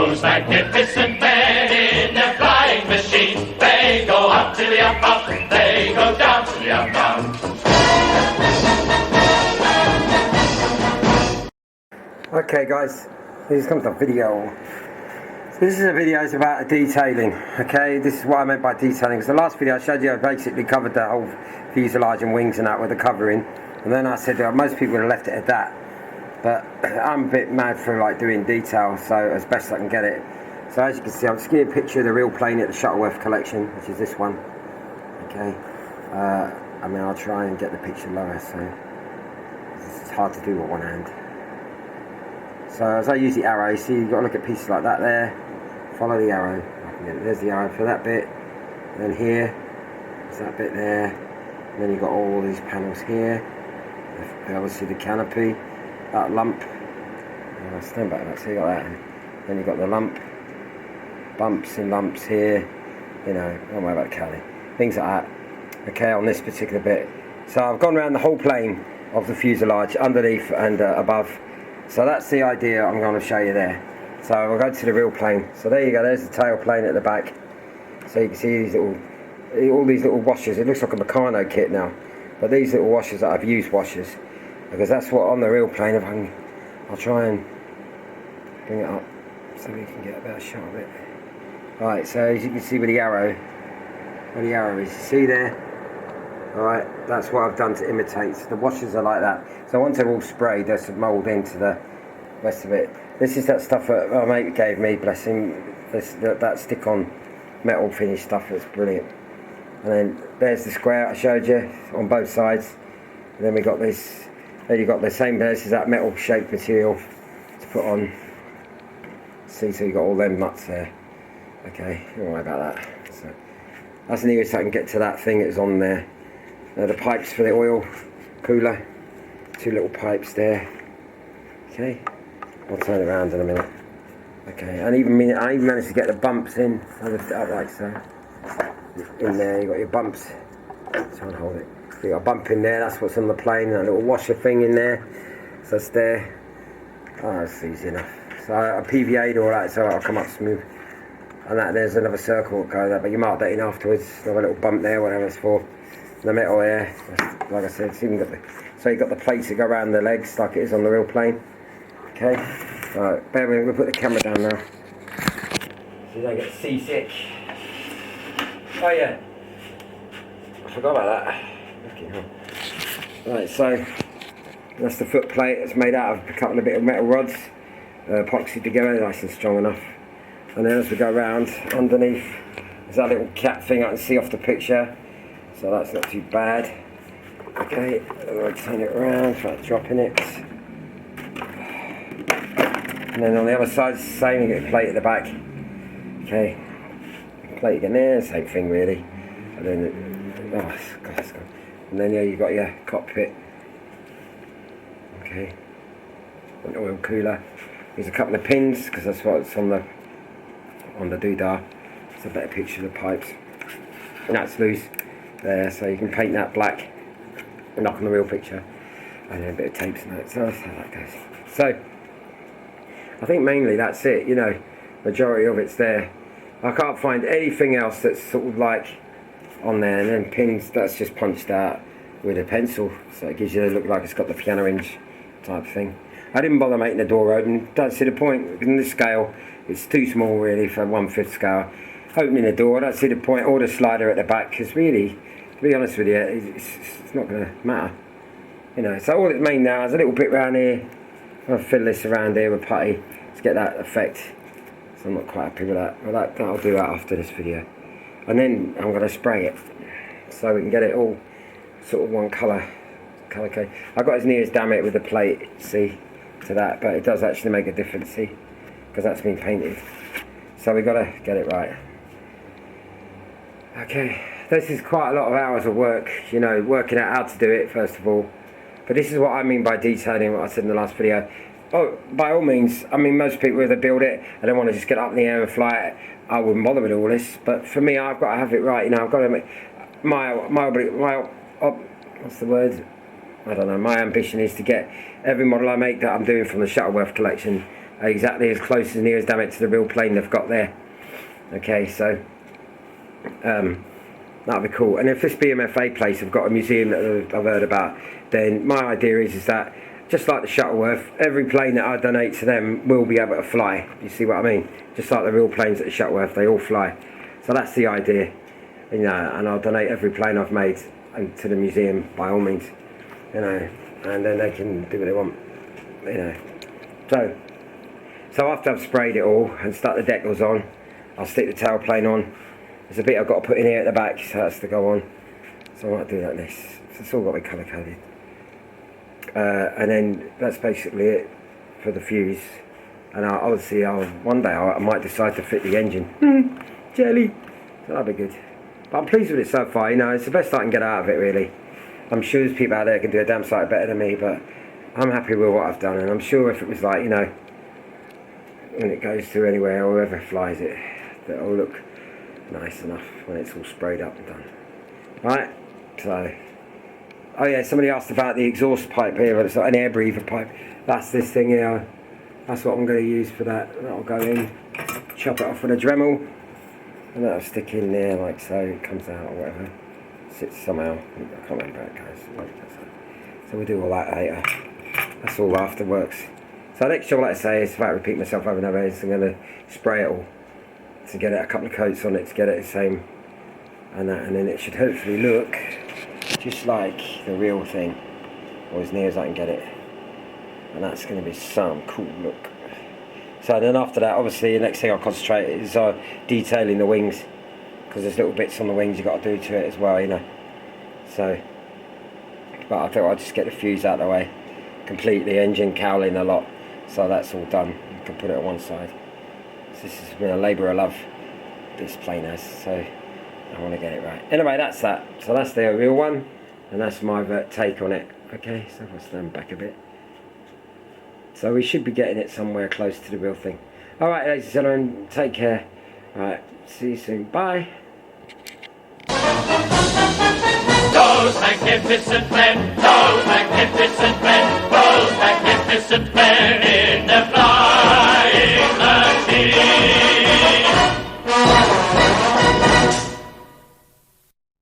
those magnificent men in their flying machines. They go up to the up, up, they go down to the up, down. Okay guys, this comes to video. So this is a video about detailing. Okay, this is what I meant by detailing, because the last video I showed you I basically covered the whole fuselage and wings and that with the covering, and then I said most people would have left it at that, but I'm a bit mad for like doing detail, so as best I can get it. So as you can see, I'll just give you a picture of the real plane at the Shuttleworth collection, which is this one. Okay, I mean I'll try and get the picture lower, so it's hard to do with one hand. So as I use the arrow, you see you've got to look at pieces like that there, follow the arrow, there's the arrow for that bit, and then here, there's that bit there, and then you've got all these panels here, obviously the canopy, that lump, stand back that, so you got that, then you've got the lump, bumps and lumps here, you know, don't worry about the cali, things like that, okay, on this particular bit. So I've gone around the whole plane of the fuselage, underneath and above. So that's the idea I'm going to show you there. So we'll go to the real plane. So there you go, there's the tail plane at the back. So you can see these all these little washers. It looks like a Meccano kit now, but these little washers that I've used washers, because that's what on the real plane. If I'll try and bring it up so we can get a better shot of it. Right, so as you can see with the arrow, where the arrow is, you see there? Alright, that's what I've done to imitate. So the washers are like that. So once they're all sprayed, they're mould into the rest of it. This is that stuff that my mate gave me, bless him. That stick-on metal finish stuff, that's brilliant. And then there's the square I showed you on both sides. And then we got this, then you got the same, this is that metal shaped material to put on. See, so you got all them nuts there. Okay, don't worry about that. So that's the nearest I can get to that thing that's on there. The pipes for the oil cooler, two little pipes there. Okay, I'll turn it around in a minute. Okay, and I even managed to get the bumps in. I'll lift it up like so. In there, you got your bumps. Try and hold it. You got a bump in there. That's what's on the plane. And a little washer thing in there. So it's there. Oh, that's easy enough. So I PVA'd all that, so it'll come up smooth. And that there's another circle that goes there, but you mark that in afterwards. Another little bump there, whatever it's for. The metal there, like I said, it's even got so you've got the plates that go around the legs like it is on the real plane. Okay, alright, bear with me, we'll put the camera down now so you don't get seasick. Oh yeah, I forgot about that. Okay, right, so that's the foot plate. It's made out of a couple of bit of metal rods, epoxied together, nice and strong enough. And then as we go around underneath, there's that little cap thing I can see off the picture. So that's not too bad. Okay, I'll turn it around, try dropping it. And then on the other side, it's the same, you get a plate at the back. Okay, plate again there, same thing really. And then, oh, God, and then yeah, you've got your cockpit. Okay, an oil cooler. There's a couple of pins, because that's what's on the doodah. It's a better picture of the pipes. And that's loose. There, so you can paint that black and knock on the real picture, and then a bit of tapes and that. So that's how that goes. So I think mainly that's it, you know, majority of it's there. I can't find anything else that's sort of like on there. And then pins, that's just punched out with a pencil, so it gives you a look like it's got the piano hinge type thing. I didn't bother making the door open, don't see the point. In this scale it's too small really for 1/5 scale. Opening the door, I don't see the point, or the slider at the back, because really, to be honest with you, it's not going to matter. You know, so all it's made now is a little bit around here. I'll fill this around here with putty to get that effect. So I'm not quite happy with that. Well, I'll do that after this video. And then I'm going to spray it, so we can get it all sort of one colour code. I got as near as damn it with the plate, see, to that, but it does actually make a difference, see, because that's been painted. So we've got to get it right. Okay, this is quite a lot of hours of work, you know, working out how to do it first of all. But this is what I mean by detailing, what I said in the last video. Oh, by all means, I mean most people, if they build it and they want to just get up in the air and fly it, I wouldn't bother with all this. But for me, I've got to have it right, you know, I've got to make what's the word? I don't know, my ambition is to get every model I make that I'm doing from the Shuttleworth collection exactly as close as near as damn it to the real plane they've got there. Okay, so that'll be cool. And if this BMFA place have got a museum that I've heard about, then my idea is that just like the Shuttleworth, every plane that I donate to them will be able to fly. You see what I mean? Just like the real planes at the Shuttleworth, they all fly. So that's the idea, you know. And I'll donate every plane I've made to the museum by all means, you know. And then they can do what they want, you know. So after I've sprayed it all and stuck the decals on, I'll stick the tailplane on. There's a bit I've got to put in here at the back, so that's to go on. So I might do that next. So it's all got to be colour coded. And then that's basically it for the fuse. And obviously one day I might decide to fit the engine. Jelly. So that'll be good. But I'm pleased with it so far, you know. It's the best I can get out of it, really. I'm sure there's people out there who can do a damn sight better than me, but I'm happy with what I've done. And I'm sure if it was like, you know, when it goes through anywhere or whoever flies it, that'll look nice enough when it's all sprayed up and done. Right, so, oh yeah, somebody asked about the exhaust pipe here, but it's like an air breather pipe. That's this thing here. That's what I'm going to use for that. That'll go in, chop it off with a Dremel, and that'll stick in there like so. It comes out or whatever. Sits somehow. I can't remember how it goes. So we'll do all that later. That's all afterworks. So next job, like I say, is if I repeat myself over and over, is I'm going to spray it all to get it a couple of coats on it to get it the same and that, and then it should hopefully look just like the real thing, or as near as I can get it, and that's going to be some cool look. So then after that, obviously the next thing I'll concentrate is detailing the wings, because there's little bits on the wings you've got to do to it as well, you know. So, but I thought I'd just get the fuse out of the way, complete the engine cowling a lot, so that's all done. You can put it on one side. So this has been a labour of love, this plane has, so I want to get it right. Anyway, that's that. So that's the real one, and that's my take on it. Okay, so if I stand back a bit. So we should be getting it somewhere close to the real thing. Alright, ladies and gentlemen, take care. Alright, see you soon. Bye. Those magnificent men, those magnificent men, those magnificent men.